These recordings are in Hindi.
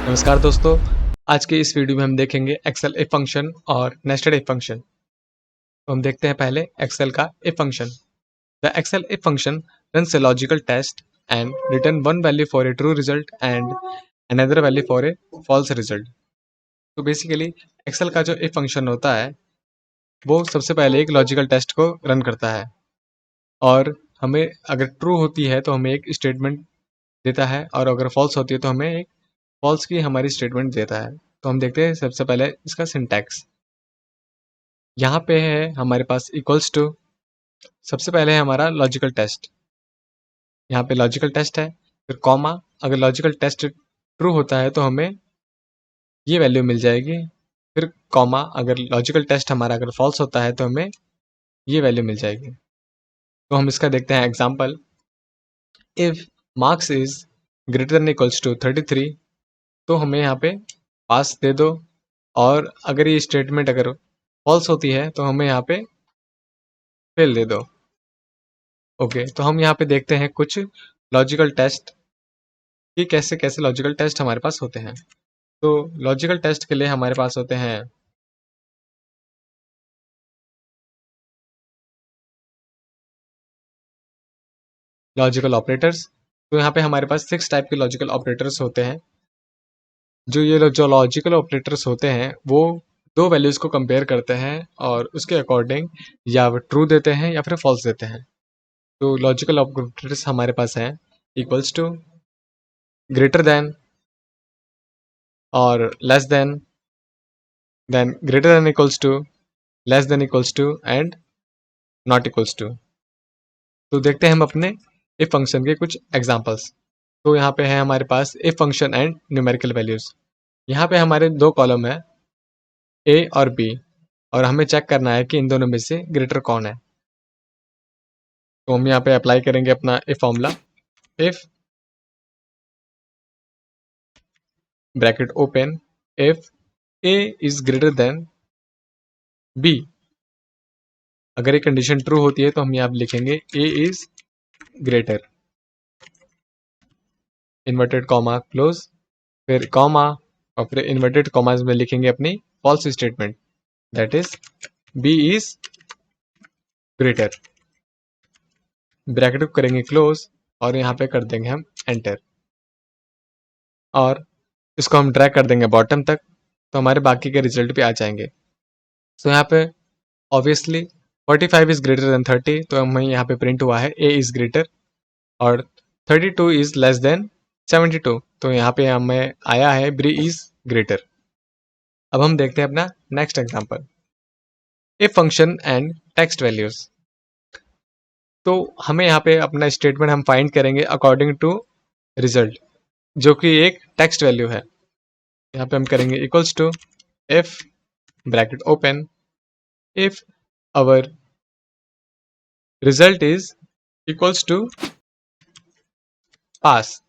नमस्कार दोस्तों, आज के इस वीडियो में हम देखेंगे एक्सेल इफ फंक्शन और नेस्टेड इफ फंक्शन। तो हम देखते हैं पहले एक्सेल का if function. The Excel if function runs a logical test and return one value for a true result and another value for a false result. तो बेसिकली एक्सेल का जो इफ फंक्शन होता है वो सबसे पहले एक लॉजिकल टेस्ट को रन करता है और हमें अगर ट्रू होती है तो हमें एक स्टेटमेंट देता है और अगर फॉल्स होती है तो हमें एक फॉल्स की हमारी स्टेटमेंट देता है। तो हम देखते हैं सबसे पहले इसका सिंटैक्स। यहाँ पे है हमारे पास इक्वल्स टू, सबसे पहले है हमारा लॉजिकल टेस्ट। यहाँ पे लॉजिकल टेस्ट है, फिर कॉमा, अगर लॉजिकल टेस्ट ट्रू होता है तो हमें ये वैल्यू मिल जाएगी, फिर कॉमा, अगर लॉजिकल टेस्ट हमारा अगर फॉल्स होता है तो हमें ये वैल्यू मिल जाएगी। तो हम इसका देखते हैं example. If marks is greater than equals to 33, तो हमें यहाँ पे पास दे दो, और अगर ये स्टेटमेंट अगर फॉल्स होती है तो हमें यहाँ पे फेल दे दो। ओके, तो हम यहाँ पे देखते हैं कुछ लॉजिकल टेस्ट कि कैसे कैसे लॉजिकल टेस्ट हमारे पास होते हैं। तो लॉजिकल टेस्ट के लिए हमारे पास होते हैं लॉजिकल ऑपरेटर्स। तो यहाँ पे हमारे पास 6 टाइप के लॉजिकल ऑपरेटर्स होते हैं। जो लॉजिकल ऑपरेटर्स होते हैं वो दो वैल्यूज को कंपेयर करते हैं और उसके अकॉर्डिंग या वो ट्रू देते हैं या फिर फॉल्स देते हैं। तो लॉजिकल ऑपरेटर्स हमारे पास हैं इक्वल्स टू, ग्रेटर देन, और less than greater than equals to, less than equals to and not equals to. तो देखते हैं हम अपने इफ फंक्शन के कुछ एग्जांपल्स। तो यहाँ पे है हमारे पास if function and numerical values. यहाँ पे हमारे दो कॉलम है, ए और बी, और हमें चेक करना है कि इन दोनों में से ग्रेटर कौन है। तो हम यहाँ पे अप्लाई करेंगे अपना if formula. If bracket open, if a is greater than b, अगर ये कंडीशन ट्रू होती है तो हम यहाँ पे लिखेंगे A is greater, inverted comma close, फिर कॉमा, और फिर इन्वर्टेड कॉमास में लिखेंगे अपनी false statement, that is B is greater, bracket को करेंगे क्लोज और यहाँ पे कर देंगे हम एंटर, और इसको हम ड्रैग कर देंगे बॉटम तक, तो हमारे बाकी के रिजल्ट भी आ जाएंगे। तो यहाँ पे ऑब्वियसली 45 इज ग्रेटर देन 30, तो हमें यहाँ पे प्रिंट हुआ है ए इज ग्रेटर, और 32 इज लेस देन 72, तो यहाँ पे हमें आया है बी इज ग्रेटर। अब हम देखते हैं अपना next example, if function and text values. तो हमें यहाँ पे अपना स्टेटमेंट हम फाइंड करेंगे अकॉर्डिंग टू रिजल्ट, जो कि एक टेक्स्ट वैल्यू है। यहाँ पे हम करेंगे equals to, if bracket open, if our result is equals to pass,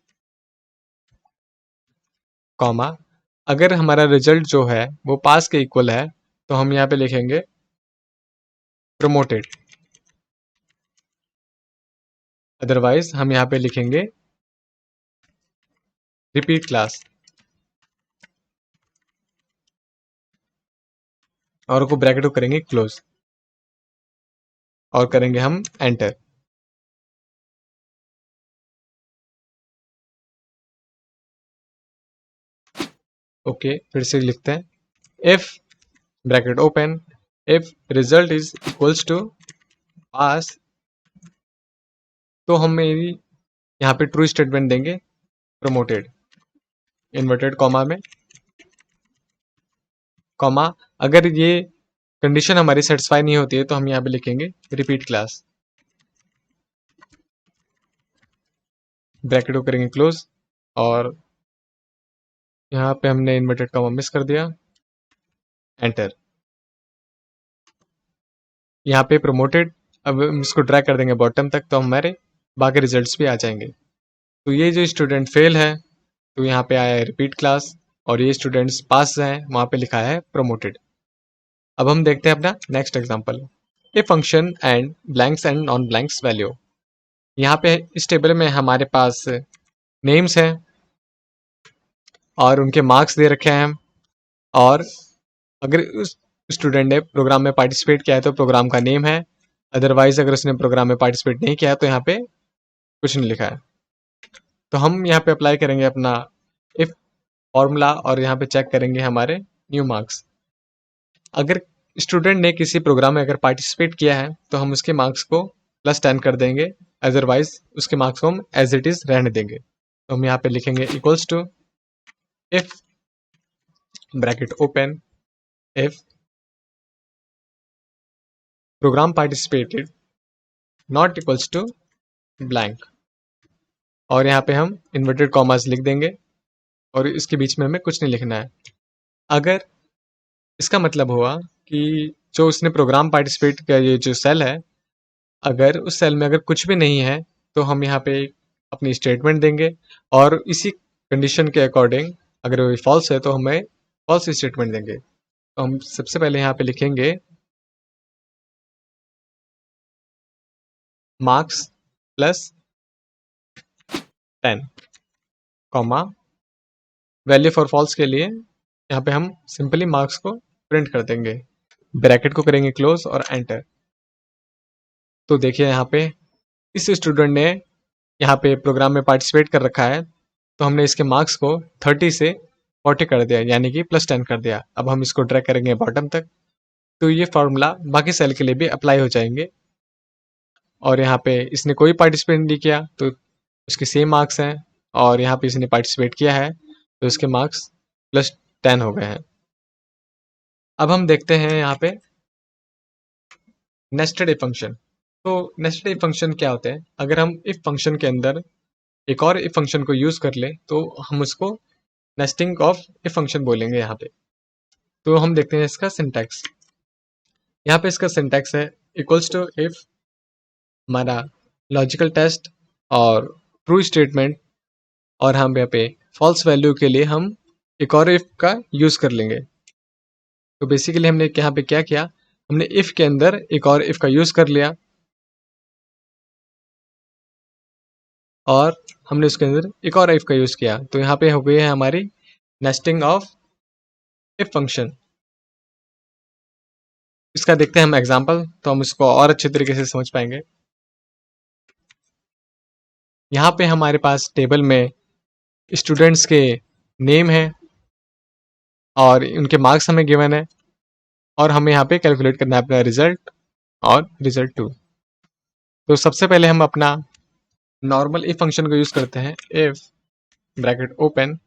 comma, अगर हमारा रिजल्ट जो है वो पास के इक्वल है तो हम यहाँ पे लिखेंगे प्रमोटेड, अदरवाइज हम यहाँ पे लिखेंगे रिपीट क्लास, और को ब्रैकेट को करेंगे क्लोज और करेंगे हम एंटर। ओके, फिर से लिखते हैं, if bracket open, if result is equals to pass, तो हम मेरी यहाँ पे ट्रू स्टेटमेंट देंगे प्रमोटेड, इन्वर्टेड कॉमा में, कॉमा, अगर ये कंडीशन हमारी सेटिस्फाई नहीं होती है तो हम यहाँ पे लिखेंगे रिपीट क्लास, ब्रैकेट को करेंगे क्लोज, और यहाँ पे हमने इन्वर्टेड कॉमा मिस कर दिया, एंटर। यहाँ पे प्रमोटेड, अब हम इसको ड्रैग कर देंगे बॉटम तक तो हमारे बाकी रिजल्ट्स भी आ जाएंगे। तो ये जो स्टूडेंट फेल है तो यहाँ पे आया है रिपीट क्लास, और ये स्टूडेंट्स पास हैं वहाँ पे लिखा है प्रमोटेड। अब हम देखते हैं अपना next example, a function and blanks and non blanks value. यहाँ पे इस टेबल में हमारे पास नेम्स हैं, और उनके मार्क्स दे रखे हैं। और अगर उस स्टूडेंट ने प्रोग्राम में पार्टिसिपेट किया है तो प्रोग्राम का नेम है, अदरवाइज अगर उसने प्रोग्राम में पार्टिसिपेट नहीं किया है तो यहाँ पे कुछ नहीं लिखा है। तो हम यहाँ पे अप्लाई करेंगे अपना इफ फॉर्मूला और यहाँ पे चेक करेंगे हमारे न्यू मार्क्स। अगर स्टूडेंट ने किसी प्रोग्राम में अगर पार्टिसिपेट किया है तो हम उसके मार्क्स को +10 कर देंगे, अदरवाइज उसके मार्क्स को हम एज इट इज रहने देंगे। तो हम यहाँ पे लिखेंगे equals to if bracket open if program participated not equals to blank, और यहाँ पे हम इन्वर्टेड कॉमास लिख देंगे और इसके बीच में हमें कुछ नहीं लिखना है। अगर इसका मतलब हुआ कि जो उसने प्रोग्राम पार्टिसिपेट किया, ये जो सेल है, अगर उस सेल में अगर कुछ भी नहीं है तो हम यहाँ पे अपनी स्टेटमेंट देंगे और इसी कंडीशन के अकॉर्डिंग अगर वो फॉल्स है तो हमें फॉल्स स्टेटमेंट देंगे। तो हम सबसे पहले यहाँ पे लिखेंगे marks +10 comma value for false के लिए यहाँ पे हम सिंपली मार्क्स को प्रिंट कर देंगे, ब्रैकेट को करेंगे क्लोज और एंटर। तो देखिए यहाँ पे इस स्टूडेंट ने यहाँ पे प्रोग्राम में पार्टिसिपेट कर रखा है, तो हमने इसके मार्क्स को 30 से 40 कर दिया, यानी कि +10 कर दिया। अब हम इसको ड्रैग करेंगे बॉटम तक, तो ये फॉर्मूला बाकी सेल के लिए भी अप्लाई हो जाएंगे। और यहाँ पे इसने कोई पार्टिसिपेट नहीं किया तो उसके सेम मार्क्स हैं, और यहाँ पे इसने पार्टिसिपेट किया है तो इसके मार्क्स +10 हो गए हैं। अब हम देखते हैं यहाँ पे नेस्टेड इफ फंक्शन। तो नेस्टेड इफ फंक्शन क्या होते हैं? अगर हम इफ फंक्शन के अंदर एक और इफ फंक्शन को यूज कर ले तो हम उसको नेस्टिंग ऑफ इफ फंक्शन बोलेंगे यहाँ पे। तो हम देखते हैं इसका सिंटैक्स। यहाँ पे इसका सिंटैक्स है इक्वल्स टू इफ हमारा लॉजिकल टेस्ट और ट्रू स्टेटमेंट, और हम यहाँ पे फॉल्स वैल्यू के लिए हम एक और इफ का यूज कर लेंगे। तो बेसिकली हमने यहाँ पे क्या किया, हमने इफ के अंदर एक और इफ का यूज कर लिया और हमने उसके अंदर एक और इफ का यूज किया। तो यहाँ पे हो गई है हमारी नेस्टिंग ऑफ इफ फंक्शन। इसका देखते हैं हम एग्जांपल, तो हम इसको और अच्छे तरीके से समझ पाएंगे। यहाँ पे हमारे पास टेबल में स्टूडेंट्स के नेम है और उनके मार्क्स हमें गिवन है, और हमें यहाँ पे कैलकुलेट करना है अपना रिजल्ट और रिजल्ट 2। तो सबसे पहले हम अपना नॉर्मल इफ फंक्शन को यूज करते हैं, if bracket open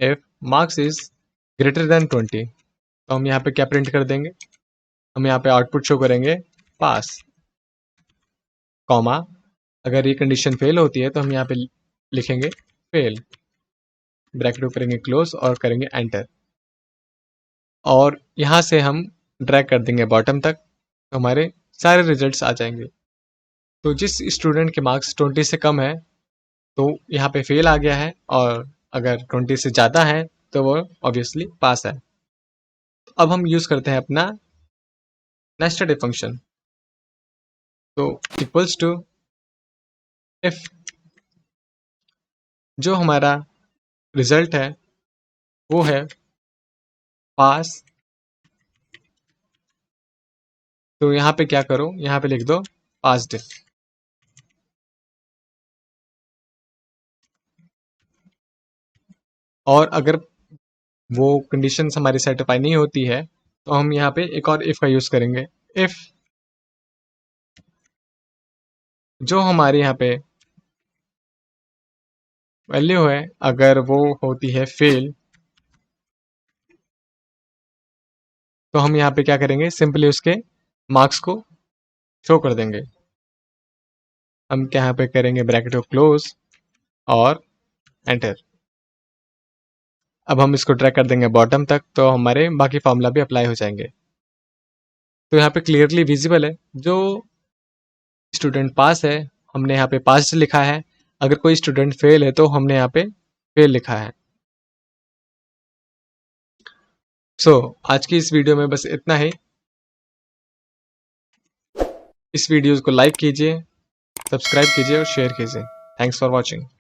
if marks is greater then 20। तो हम यहाँ पे क्या प्रिंट कर देंगे, हम यहाँ पे आउटपुट शो करेंगे पास, कॉमा अगर ये कंडीशन फेल होती है तो हम यहाँ पे लिखेंगे फेल, ब्रैकेट को करेंगे क्लोज और करेंगे एंटर, और यहाँ से हम ड्रैग कर देंगे बॉटम तक, तो हमारे सारे रिजल्ट्स आ जाएंगे। तो जिस स्टूडेंट के मार्क्स 20 से कम है तो यहाँ पे फेल आ गया है, और अगर 20 से ज़्यादा है तो वो ऑब्वियसली पास है। अब हम यूज़ करते हैं अपना नेस्टेड इफ फंक्शन। तो इक्वल्स टू इफ जो हमारा रिजल्ट है वो है पास, तो यहाँ पे क्या करो, यहाँ पे लिख दो पास्ड। और अगर वो कंडीशंस हमारी सेटिस्फाई नहीं होती है तो हम यहाँ पे एक और इफ का यूज करेंगे, इफ जो हमारे यहाँ पे वैल्यू है अगर वो होती है फेल, तो हम यहाँ पे क्या करेंगे, सिंपली उसके मार्क्स को शो कर देंगे। हम यहाँ पे करेंगे ब्रैकेट को क्लोज और एंटर। अब हम इसको ड्रैग कर देंगे बॉटम तक, तो हमारे बाकी फॉर्मूला भी अप्लाई हो जाएंगे। तो यहाँ पे क्लियरली विजिबल है जो स्टूडेंट पास है हमने यहाँ पे पास लिखा है, अगर कोई स्टूडेंट फेल है तो हमने यहाँ पे फेल लिखा है। आज की इस वीडियो में बस इतना ही। इस वीडियो को लाइक कीजिए, सब्सक्राइब कीजिए और शेयर कीजिए। Thanks for watching.